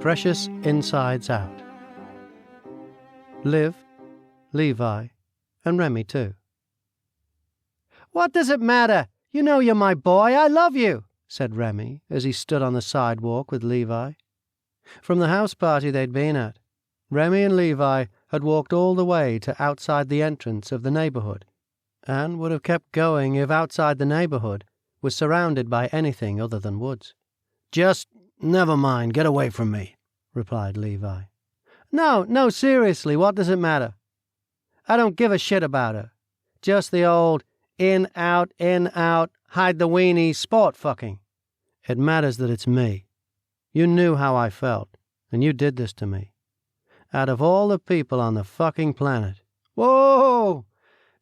Precious Insides Out. Liv, Levi, and Remy too. "What does it matter? You know you're my boy. I love you," said Remy as he stood on the sidewalk with Levi. From the house party they'd been at, Remy and Levi had walked all the way to outside the entrance of the neighborhood, and would have kept going if outside the neighborhood was surrounded by anything other than woods. "Just never mind, get away from me," replied Levi. No, seriously, what does it matter? I don't give a shit about her. Just the old in, out, hide the weenie, sport fucking. It matters that it's me. You knew how I felt, and you did this to me. Out of all the people on the fucking planet. Whoa!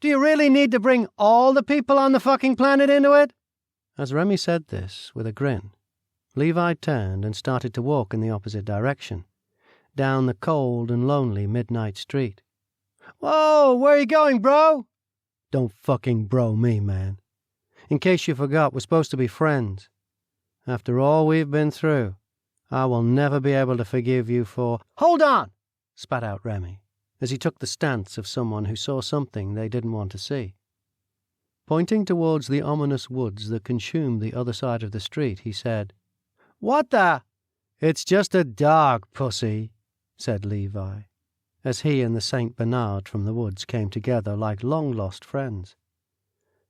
Do you really need to bring all the people on the fucking planet into it? As Remy said this, with a grin, Levi turned and started to walk in the opposite direction, down the cold and lonely midnight street. Whoa, where are you going, bro? Don't fucking bro me, man. In case you forgot, we're supposed to be friends. After all we've been through, I will never be able to forgive you for... Hold on! Spat out Remy, as he took the stance of someone who saw something they didn't want to see. Pointing towards the ominous woods that consumed the other side of the street, he said, "What the—" "It's just a dog, pussy," said Levi, as he and the Saint Bernard from the woods came together like long-lost friends.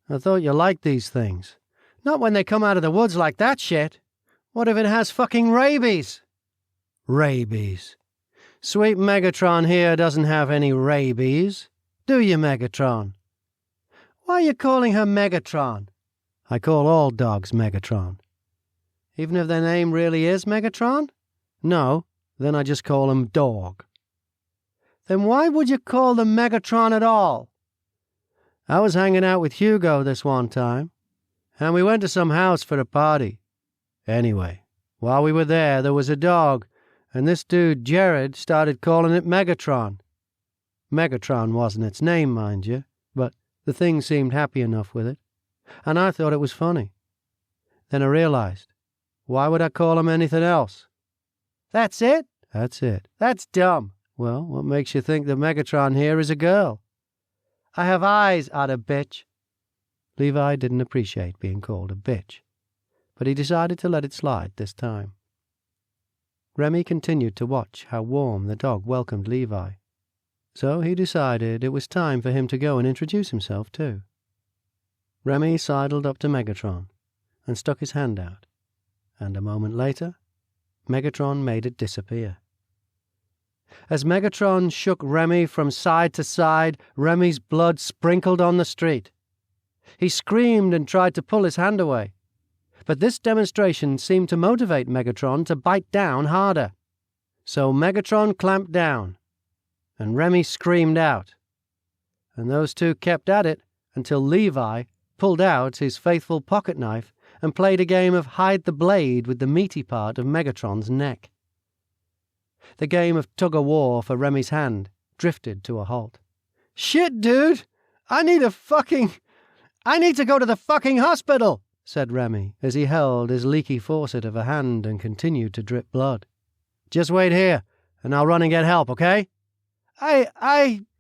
"I thought you liked these things." "Not when they come out of the woods like that shit. What if it has fucking rabies?" "Rabies. Sweet Megatron here doesn't have any rabies. Do you, Megatron?" "Why are you calling her Megatron?" "I call all dogs Megatron." "Even if their name really is Megatron?" "No, then I just call them dog." "Then why would you call them Megatron at all?" "I was hanging out with Hugo this one time, and we went to some house for a party. Anyway, while we were there was a dog, and this dude, Jared, started calling it Megatron. Megatron wasn't its name, mind you, but the thing seemed happy enough with it, and I thought it was funny. Then I realized, why would I call him anything else?" "That's it?" "That's it." "That's dumb." "Well, what makes you think that Megatron here is a girl?" "I have eyes, outta bitch." Levi didn't appreciate being called a bitch, but he decided to let it slide this time. Remy continued to watch how warm the dog welcomed Levi, so he decided it was time for him to go and introduce himself too. Remy sidled up to Megatron and stuck his hand out, and a moment later, Megatron made it disappear. As Megatron shook Remy from side to side, Remy's blood sprinkled on the street. He screamed and tried to pull his hand away, but this demonstration seemed to motivate Megatron to bite down harder. So Megatron clamped down, and Remy screamed out, and those two kept at it until Levi pulled out his faithful pocket knife and played a game of hide the blade with the meaty part of Megatron's neck. The game of tug-of-war for Remy's hand drifted to a halt. "Shit, dude! I need to go to the fucking hospital!" said Remy, as he held his leaky faucet of a hand and continued to drip blood. "Just wait here, and I'll run and get help, okay?"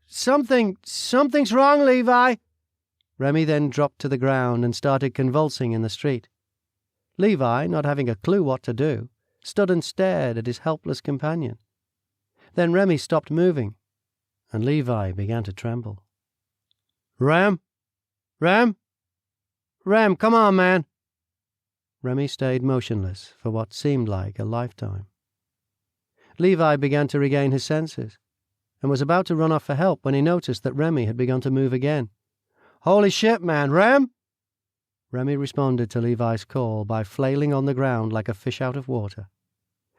Something's wrong, Levi." Remy then dropped to the ground and started convulsing in the street. Levi, not having a clue what to do, stood and stared at his helpless companion. Then Remy stopped moving, and Levi began to tremble. Rem, come on, man." Remy stayed motionless for what seemed like a lifetime. Levi began to regain his senses, and was about to run off for help when he noticed that Remy had begun to move again. "Holy shit, man, Rem!" Remy responded to Levi's call by flailing on the ground like a fish out of water,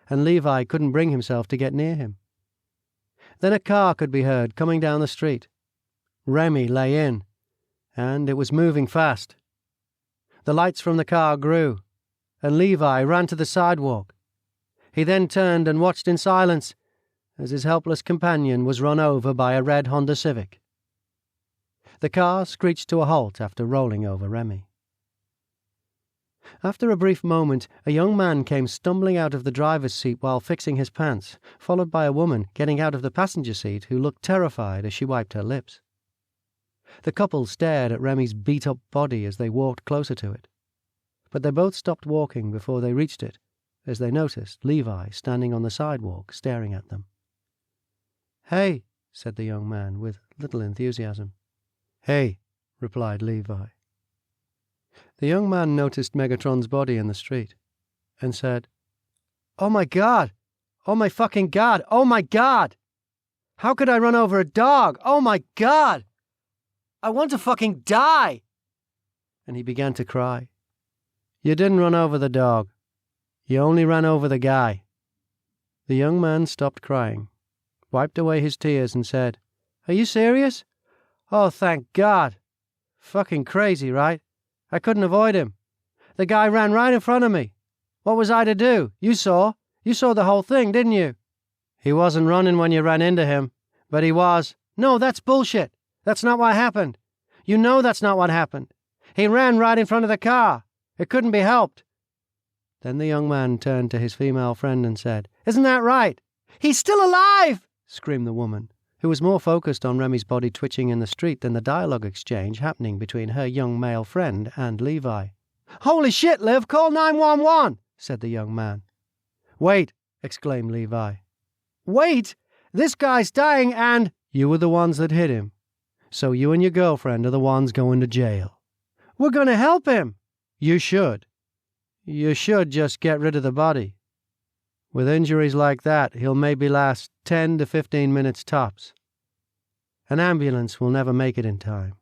and Levi couldn't bring himself to get near him. Then a car could be heard coming down the street. Remy lay in, and it was moving fast. The lights from the car grew, and Levi ran to the sidewalk. He then turned and watched in silence as his helpless companion was run over by a red Honda Civic. The car screeched to a halt after rolling over Remy. After a brief moment, a young man came stumbling out of the driver's seat while fixing his pants, followed by a woman getting out of the passenger seat who looked terrified as she wiped her lips. The couple stared at Remy's beat-up body as they walked closer to it. But they both stopped walking before they reached it, as they noticed Levi standing on the sidewalk staring at them. "Hey," said the young man with little enthusiasm. "Hey," replied Levi. The young man noticed Megatron's body in the street and said, "Oh my God! Oh my fucking God! Oh my God! How could I run over a dog? Oh my God! I want to fucking die!" And he began to cry. "You didn't run over the dog. You only ran over the guy." The young man stopped crying, wiped away his tears and said, "Are you serious? Oh, thank God. Fucking crazy, right? I couldn't avoid him. The guy ran right in front of me. What was I to do? You saw the whole thing, didn't you?" "He wasn't running when you ran into him, but he was." "No, that's bullshit. That's not what happened. You know that's not what happened. He ran right in front of the car. It couldn't be helped." Then the young man turned to his female friend and said, "Isn't that right?" "He's still alive!" screamed the woman, who was more focused on Remy's body twitching in the street than the dialogue exchange happening between her young male friend and Levi. "Holy shit, Liv, call 911, said the young man. "Wait," exclaimed Levi. "Wait? This guy's dying and—" "You were the ones that hit him, so you and your girlfriend are the ones going to jail." "We're going to help him." "You should. You should just get rid of the body. With injuries like that, he'll maybe last 10 to 15 minutes tops. An ambulance will never make it in time.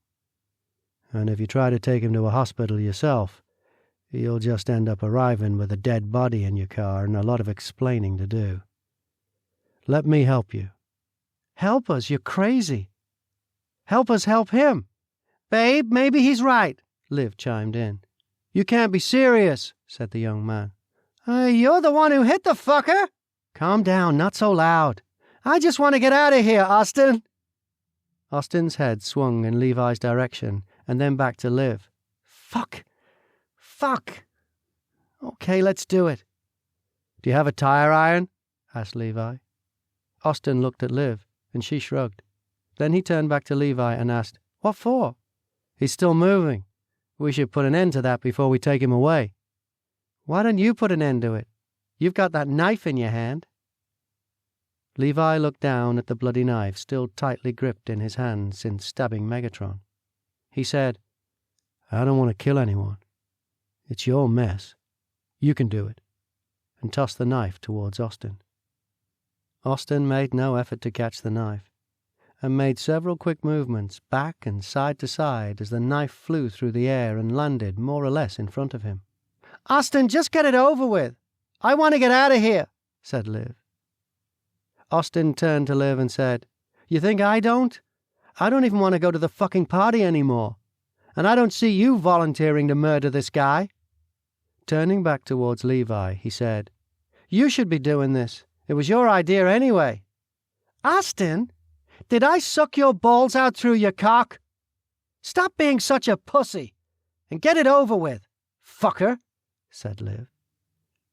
And if you try to take him to a hospital yourself, you'll just end up arriving with a dead body in your car and a lot of explaining to do. Let me help you." "Help us? You're crazy." "Help us help him." "Babe, maybe he's right," Liv chimed in. "You can't be serious," said the young man. You're the one who hit the fucker." "Calm down, not so loud." "I just want to get out of here, Austin." Austin's head swung in Levi's direction and then back to Liv. Fuck. Okay, let's do it." "Do you have a tire iron?" asked Levi. Austin looked at Liv, and she shrugged. Then he turned back to Levi and asked, "What for?" "He's still moving. We should put an end to that before we take him away." "Why don't you put an end to it? You've got that knife in your hand." Levi looked down at the bloody knife still tightly gripped in his hand since stabbing Megatron. He said, "I don't want to kill anyone. It's your mess. You can do it," and tossed the knife towards Austin. Austin made no effort to catch the knife, and made several quick movements back and side to side as the knife flew through the air and landed more or less in front of him. "Austin, just get it over with. I want to get out of here," said Liv. Austin turned to Liv and said, "You think I don't? I don't even want to go to the fucking party anymore. And I don't see you volunteering to murder this guy." Turning back towards Levi, he said, "You should be doing this. It was your idea anyway." "Austin, did I suck your balls out through your cock? Stop being such a pussy and get it over with, fucker," said Liv.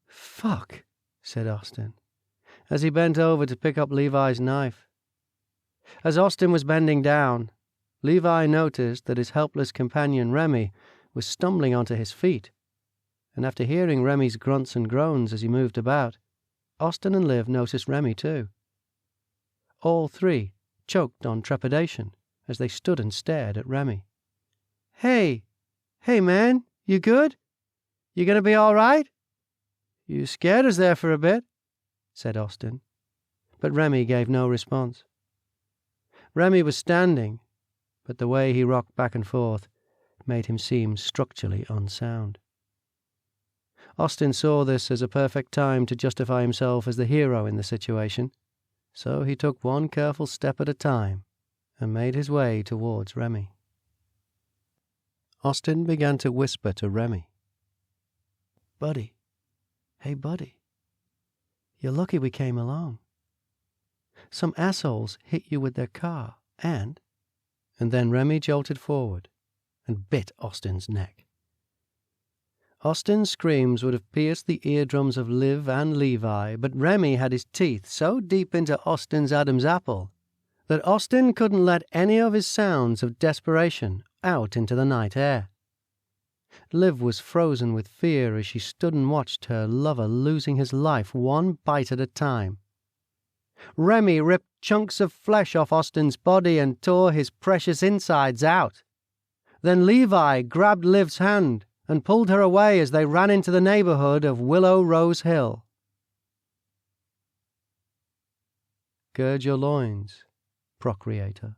"Fuck," said Austin, as he bent over to pick up Levi's knife. As Austin was bending down, Levi noticed that his helpless companion Remy was stumbling onto his feet, and after hearing Remy's grunts and groans as he moved about, Austin and Liv noticed Remy too. All three choked on trepidation as they stood and stared at Remy. Hey man, you good? You gonna be all right? You scared us there for a bit," said Austin, but Remy gave no response. Remy was standing, but the way he rocked back and forth made him seem structurally unsound. Austin saw this as a perfect time to justify himself as the hero in the situation, so he took one careful step at a time and made his way towards Remy. Austin began to whisper to Remy, "Buddy, hey buddy, you're lucky we came along. Some assholes hit you with their car and then Remy jolted forward and bit Austin's neck. Austin's screams would have pierced the eardrums of Liv and Levi, but Remy had his teeth so deep into Austin's Adam's apple that Austin couldn't let any of his sounds of desperation out into the night air. Liv was frozen with fear as she stood and watched her lover losing his life one bite at a time. Remy ripped chunks of flesh off Austin's body and tore his precious insides out. Then Levi grabbed Liv's hand and pulled her away as they ran into the neighborhood of Willow Rose Hill. Gird your loins, procreator.